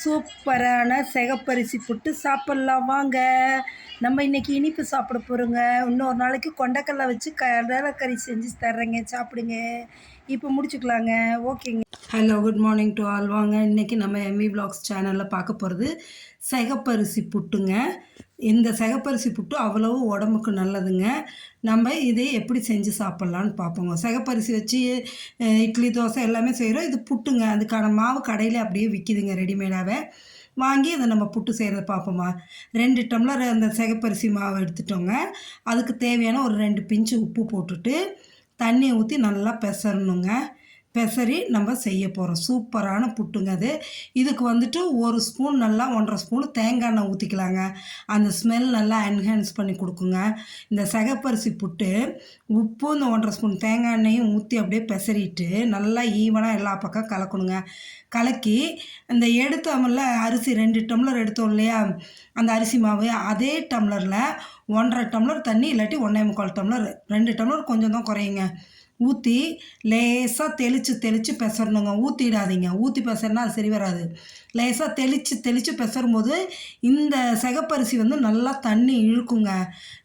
சூப்பரான சிகப்பரிசி புட்டு சாப்பிட்லாம் வாங்க. நம்ம இன்றைக்கி இனிப்பு சாப்பிட போகிறோங்க. இன்னொரு நாளைக்கு கொண்டக்கடலை வச்சு கடலைக்கறி செஞ்சு தர்றேங்க, சாப்பிடுங்க. இப்போ முடிச்சுக்கலாங்க. ஓகேங்க. Hello, good morning to all. வாங்க, இன்றைக்கி நம்ம எம்இ விலாக்ஸ் சேனலில் பார்க்க போகிறது சிகப்பரிசி புட்டுங்க. இந்த சிகப்பரிசி புட்டு அவ்வளவு உடம்புக்கு நல்லதுங்க. நம்ம இதை எப்படி செஞ்சு சாப்பிட்லான்னு பார்ப்போங்க. சிகப்பரிசி வச்சு இட்லி, தோசை எல்லாமே செய்கிறோம். இது புட்டுங்க. அதுக்கான மாவு கடையில் அப்படியே விற்கிதுங்க ரெடிமேடாகவே. வாங்கி அதை நம்ம புட்டு செய்கிறத பார்ப்போமா. 2 டம்ளர் அந்த சிகப்பரிசி மாவு எடுத்துட்டோங்க. அதுக்கு தேவையான ஒரு 2 பிஞ்சு உப்பு போட்டுட்டு தண்ணியை ஊற்றி நல்லா பெசறணுங்க. பெசரி நம்ம செய்ய போகிறோம். சூப்பரான புட்டுங்க அது. இதுக்கு வந்துட்டு 1 ஸ்பூன் நல்லா 1.5 ஸ்பூன் தேங்காய் எண்ணெய் ஊற்றிக்கலாங்க. அந்த ஸ்மெல் நல்லா என்ஹான்ஸ் பண்ணி கொடுக்குங்க. இந்த சிகப்பரிசி புட்டு உப்பு இந்த 1.5 ஸ்பூன் தேங்காய் எண்ணெயும் ஊற்றி அப்படியே பெசரிட்டு நல்லா ஈவனாக எல்லா பக்கம் கலக்கணுங்க. கலக்கி இந்த எடுத்தோம்ல அரிசி 2 டம்ளர் எடுத்தோம் இல்லையா, அந்த அரிசி மாவு அதே டம்ளரில் 1.5 டம்ளர் தண்ணி, இல்லாட்டி 1.25 டம்ளர், 2 டம்ளர் கொஞ்சம் தான் குறையுங்க, ஊற்றி லேசாக தெளித்து பெசறணுங்க. ஊற்றிடாதீங்க. ஊற்றி பெசறினா அது சரி வராது. லேசாக தெளித்து பெசறும்போது இந்த சிகப்பரிசி வந்து நல்லா தண்ணி இழுக்குங்க.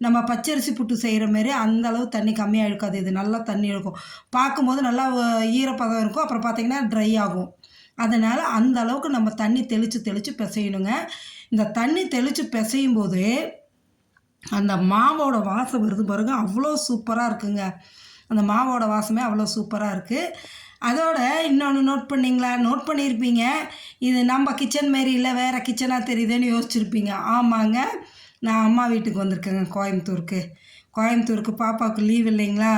நம்ம பச்சரிசி புட்டு செய்கிற மாரி அந்தளவு தண்ணி கம்மியாக இழுக்காது. இது நல்லா தண்ணி இழுக்கும். பார்க்கும்போது நல்லா ஈரப்பதம் இருக்கும். அப்புறம் பார்த்திங்கன்னா ட்ரை ஆகும். அதனால் அந்த அளவுக்கு நம்ம தண்ணி தெளித்து பிசையணுங்க. இந்த தண்ணி தெளித்து பிசையும் போது அந்த மாவோட வாசம் வருது பாருங்க, அவ்வளோ சூப்பராக இருக்குங்க. அந்த மாவோட வாசமே அவ்வளோ சூப்பராக இருக்குது. அதோட இன்னொன்று நோட் பண்ணிங்களா? நோட் பண்ணியிருப்பீங்க, இது நம்ம கிச்சன் மாரி இல்லை, வேறு கிச்சனாக தெரியுதுன்னு யோசிச்சுருப்பீங்க. ஆமாங்க, நான் அம்மா வீட்டுக்கு வந்திருக்கேங்க, கோயம்புத்தூருக்கு. பாப்பாவுக்கு லீவ் இல்லைங்களா,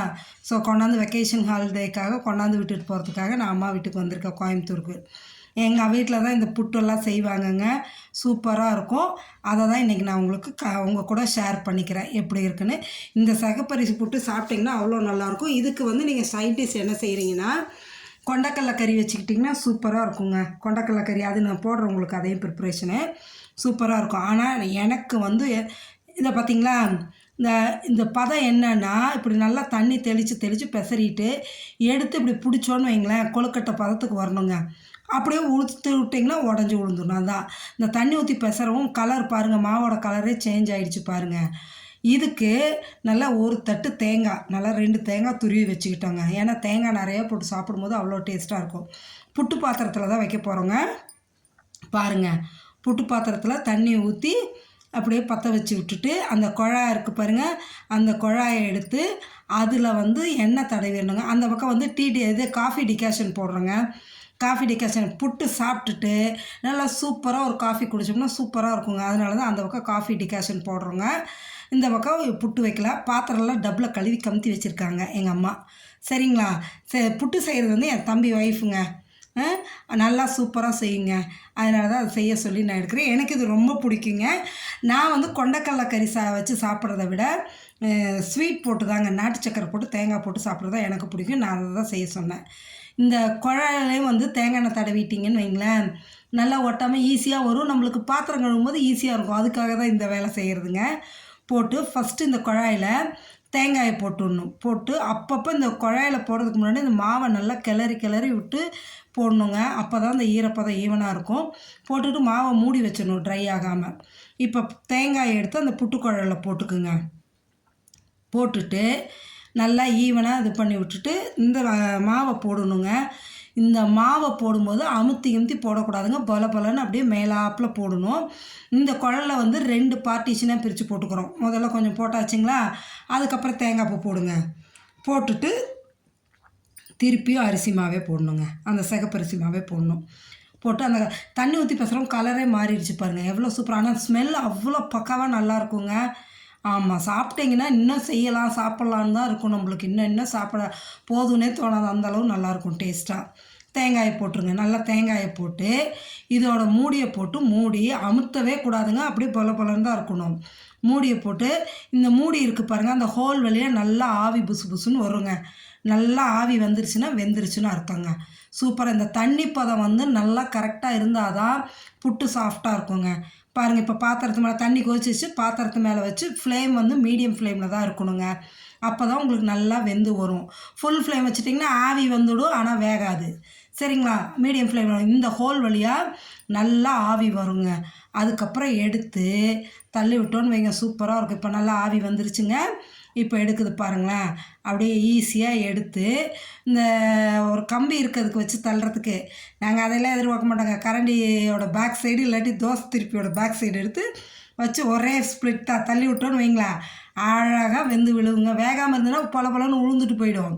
ஸோ கொண்டாந்து வெக்கேஷன் ஹாலிடேக்காக கொண்டாந்து விட்டுட்டு போகிறதுக்காக நான் அம்மா வீட்டுக்கு வந்திருக்கேன், கோயம்புத்தூருக்கு. எங்கள் வீட்டில் தான் இந்த புட்டெல்லாம் செய்வாங்கங்க. சூப்பராக இருக்கும். அதை தான் இன்றைக்கி நான் உங்களுக்கு உங்கள் கூட ஷேர் பண்ணிக்கிறேன் எப்படி இருக்குன்னு. இந்த சிகப்பரிசி புட்டு சாப்பிட்டிங்கன்னா அவ்வளோ நல்லாயிருக்கும். இதுக்கு வந்து நீங்கள் சைட் டிஷ் என்ன செய்கிறீங்கன்னா, கொண்டக்கடலை கறி வச்சுக்கிட்டிங்கன்னா சூப்பராக இருக்குங்க. கொண்டக்கடலை கறி அது நான் போடுறேன் உங்களுக்கு, அதையும் ப்ரிப்ரேஷனு சூப்பராக இருக்கும். ஆனால் எனக்கு வந்து இதை பார்த்திங்களா, இந்த பதம் என்னன்னா, இப்படி நல்லா தண்ணி தெளித்து பெசறிட்டு எடுத்து இப்படி பிடிச்சோன்னு வைங்களேன், கொழுக்கட்டை பதத்துக்கு வரணுங்க. அப்படியே உளுத்து விட்டிங்கன்னா உடஞ்சி விழுந்துடணும். அதுதான் இந்த தண்ணி ஊற்றி பெசரவும் கலர் பாருங்கள், மாவோட கலரே சேஞ்ச் ஆகிடுச்சு பாருங்கள். இதுக்கு நல்லா ஒரு தட்டு தேங்காய், நல்லா 2 தேங்காய் துருவி வச்சுக்கிட்டோங்க. ஏன்னா தேங்காய் நிறையா போட்டு சாப்பிடும்போது அவ்வளோ டேஸ்ட்டாக இருக்கும். புட்டு பாத்திரத்தில் தான் வைக்க போகிறோங்க. பாருங்கள், புட்டு பாத்திரத்தில் தண்ணி ஊற்றி அப்படியே பற்ற வச்சு விட்டுட்டு அந்த குழாய் இருக்குது பாருங்கள், அந்த குழாயை எடுத்து அதில் வந்து எண்ணெய் தடவிடணுங்க. அந்த பக்கம் வந்து காஃபி டிகாஷன் போடுறோங்க. காஃபி டிகாஷன் புட்டு சாப்பிட்டுட்டு நல்லா சூப்பராக ஒரு காஃபி குடிச்சோம்னா சூப்பராக இருக்குங்க. அதனால தான் அந்த பக்கம் காஃபி டிகாஷன் போடுறோங்க. இந்த பக்கம் புட்டு வைக்கலாம். பாத்திரம்லாம் டப்பில் கழுவி கமுத்தி வச்சுருக்காங்க எங்கள் அம்மா. சரிங்களா? புட்டு செய்கிறது வந்து என் தம்பி ஒய்ஃபுங்க. நல்லா சூப்பராக செய்யுங்க. அதனால தான் அதை செய்ய சொல்லி நான் எடுக்கிறேன். எனக்கு இது ரொம்ப பிடிக்குங்க. நான் வந்து கொண்டக்கடலை கறி வச்சு சாப்பிட்றத விட ஸ்வீட் போட்டு தாங்க, நாட்டு சக்கரை போட்டு தேங்காய் போட்டு சாப்பிட்றது தான் எனக்கு பிடிக்கும். நான் அதை தான் செய்ய சொன்னேன். இந்த குழாயிலையும் வந்து தேங்காய் எண்ணெய் தடவிட்டிங்கன்னு வைங்களேன், நல்லா ஒட்டாமல் ஈஸியாக வரும். நம்மளுக்கு பாத்திரம் கழுவும்போது ஈஸியாக இருக்கும். அதுக்காக தான் இந்த வேலை செய்கிறதுங்க. போட்டு ஃபஸ்ட்டு இந்த குழாயில் தேங்காயை போட்டு அப்பப்போ இந்த குழாயில் போடுறதுக்கு முன்னாடி இந்த மாவை நல்லா கிளறி விட்டு போடணுங்க. அப்போ தான் இந்த ஈரப்பதம் ஈவனாக இருக்கும். போட்டுட்டு மாவை மூடி வச்சிடணும் ட்ரை ஆகாமல். இப்போ தேங்காயை எடுத்து அந்த புட்டு குழாயில் போட்டுக்குங்க. போட்டுட்டு நல்லா ஈவனாக இது பண்ணி விட்டுட்டு இந்த மாவை போடணுங்க. இந்த மாவை போடும்போது அமுத்தி போடக்கூடாதுங்க. பலன்னு அப்படியே மேலாப்பில் போடணும். இந்த குழல்ல வந்து 2 பார்ட்டிஷனாக பிரித்து போட்டுக்கிறோம். முதல்ல கொஞ்சம் போட்டாச்சுங்களா, அதுக்கப்புறம் தேங்காய் பூ போடுங்க. போட்டுட்டு திருப்பியும் அரிசி மாவே போடணுங்க. அந்த சிகப்பரிசி மாவே போடணும். போட்டு அந்த தண்ணி ஊற்றி பேசுகிறோம், கலரே மாறிடுச்சு பாருங்கள், எவ்வளோ சூப்பராக. ஆனால் ஸ்மெல் அவ்வளோ பக்காவாக நல்லாயிருக்குங்க. ஆமாம், சாப்பிட்டிங்கன்னா இன்னும் செய்யலாம், சாப்பிட்லான்னு தான் இருக்கும் நம்மளுக்கு. இன்னும் சாப்பிட போதுன்னே தோணாது, அந்தளவு நல்லாயிருக்கும் டேஸ்ட்டாக. தேங்காயை போட்டுருங்க. நல்லா தேங்காயை போட்டு இதோட மூடியை போட்டு மூடி அமுத்தவே கூடாதுங்க. அப்படியே பொலன்னு தான் இருக்கணும். மூடியை போட்டு இந்த மூடி இருக்குது பாருங்கள், அந்த ஹோல் வழியாக நல்லா ஆவி புசுன்னு வருங்க. நல்லா ஆவி வந்துருச்சுன்னா வெந்துருச்சுன்னு அர்த்தங்க. சூப்பராக இந்த தண்ணி பதம் வந்து நல்லா கரெக்டாக இருந்தால் தான் புட்டு சாஃப்டாக இருக்குங்க. பாருங்கள், இப்போ பாத்திரத்து மேலே தண்ணி கொதிச்சிச்சு, பாத்திரத்து மேலே வச்சு ஃப்ளேம் வந்து மீடியம் ஃப்ளேமில் தான் இருக்கணுங்க. அப்போ தான் உங்களுக்கு நல்லா வெந்து வரும். ஃபுல் ஃப்ளேம் வச்சுட்டிங்கன்னா ஆவி வந்துடும், ஆனால் வேகாது. சரிங்களா? மீடியம் ஃப்ளேமில் இந்த ஹோல் வழியாக நல்லா ஆவி வருங்க. அதுக்கப்புறம் எடுத்து தள்ளி விட்டோன்னு வைங்க, சூப்பராக இருக்கும். இப்போ நல்லா ஆவி வந்துருச்சுங்க. இப்போ எடுக்குது பாருங்களேன். அப்படியே ஈஸியாக எடுத்து இந்த ஒரு கம்பி இருக்கிறதுக்கு வச்சு தள்ளுறதுக்கு நாங்கள் அதையெல்லாம் எதிர்பார்க்க மாட்டோங்க. கரண்டியோட பேக் சைடு இல்லாட்டி தோசை திருப்பியோட பேக் சைடு எடுத்து வச்சு ஒரே ஸ்ப்ளிட்டாக தள்ளி விட்டோன்னு வைங்களேன், அழகாக வெந்து விழுவுங்க. வேகாமல் இருந்ததுன்னா பல பலன்னு உளுந்துட்டு போயிடும்.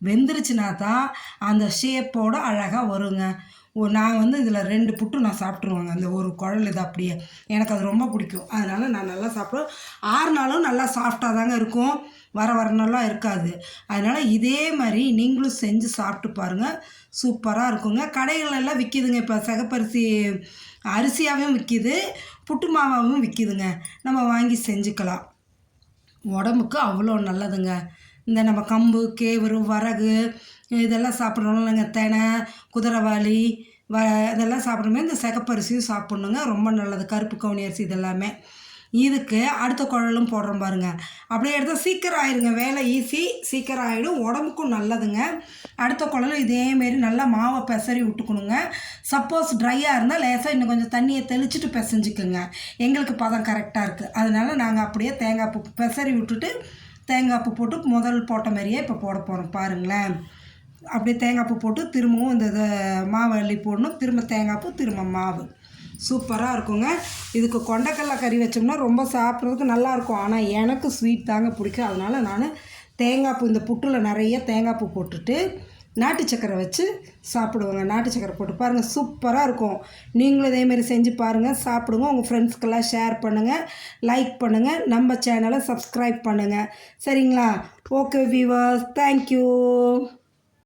வெந்துருச்சுனா தான் அந்த ஷேப்போடு அழகாக வருங்க. நான் வந்து இதில் 2 புட்டு நான் சாப்பிட்ருவேங்க. அந்த ஒரு குழல் இது அப்படியே எனக்கு அது ரொம்ப பிடிக்கும். அதனால் நான் நல்லா சாப்பிடுவேன். 6 நாளும் நல்லா சாஃப்டாக தாங்க இருக்கும், வர வரனெல்லாம் இருக்காது. அதனால் இதே மாதிரி நீங்களும் செஞ்சு சாப்பிட்டு பாருங்கள், சூப்பராக இருக்குங்க. கடைகளெல்லாம் விற்கிதுங்க இப்போ சிகப்பரிசி அரிசியாகவும் விற்கிது, புட்டு மாவாகவும் விற்கிதுங்க. நம்ம வாங்கி செஞ்சுக்கலாம். உடம்புக்கு அவ்வளோ நல்லதுங்க. இந்த நம்ம கம்பு, கேவுரு, வரகு இதெல்லாம் சாப்பிட்றோம் இல்லைங்க, தினை, குதிரைவாலி இதெல்லாம் சாப்பிட்றோமே, இந்த சிகப்பரிசியும் சாப்பிட்ணுங்க, ரொம்ப நல்லது. கருப்பு கவுனி அரிசி இதெல்லாமே. இதுக்கு அடுத்த குழலும் போடுறோம் பாருங்கள். அப்படியே எடுத்தால் சீக்கிரம் ஆயிடுங்க, வேலை ஈஸி, சீக்கிரம் ஆகிடும், உடம்புக்கும் நல்லதுங்க. அடுத்த குழலும் இதேமாரி நல்லா மாவை பெசரி விட்டுக்கணுங்க. சப்போஸ் ட்ரையாக இருந்தால் லேசாக இன்னும் கொஞ்சம் தண்ணியை தெளிச்சுட்டு பிசைஞ்சிக்குங்க. எங்களுக்கு பதம் கரெக்டாக இருக்குது. அதனால் நாங்கள் அப்படியே தேங்காய் பூ பெசரி விட்டுட்டு தேங்காய் பூ போட்டு முதல் போட்ட மாதிரியே இப்போ போட போகிறோம் பாருங்களேன். அப்படியே தேங்காய் பூ போட்டு திரும்பவும் இந்த மாவு அள்ளி போடணும், திரும்ப தேங்காய் பூ, திரும்ப மாவு. சூப்பராக இருக்குங்க. இதுக்கு கொண்டக்கடலை கறி வச்சோம்னா ரொம்ப சாப்பிட்றதுக்கு நல்லாயிருக்கும். ஆனால் எனக்கு ஸ்வீட் தாங்க பிடிக்கும். அதனால் நான் தேங்காய் பூ, இந்த புட்டில் நிறைய தேங்காய் பூ போட்டுட்டு நாட்டு சக்கரை வச்சு சாப்பிடுவோங்க. நாட்டு சக்கரை போட்டு பாருங்கள், சூப்பராக இருக்கும். நீங்களும் இதேமாரி செஞ்சு பாருங்கள், சாப்பிடுங்க. உங்கள் ஃப்ரெண்ட்ஸ்க்கெல்லாம் ஷேர் பண்ணுங்கள், லைக் பண்ணுங்கள், நம்ம சேனலை சப்ஸ்கிரைப் பண்ணுங்கள். சரிங்களா? Okay viewers, thank you.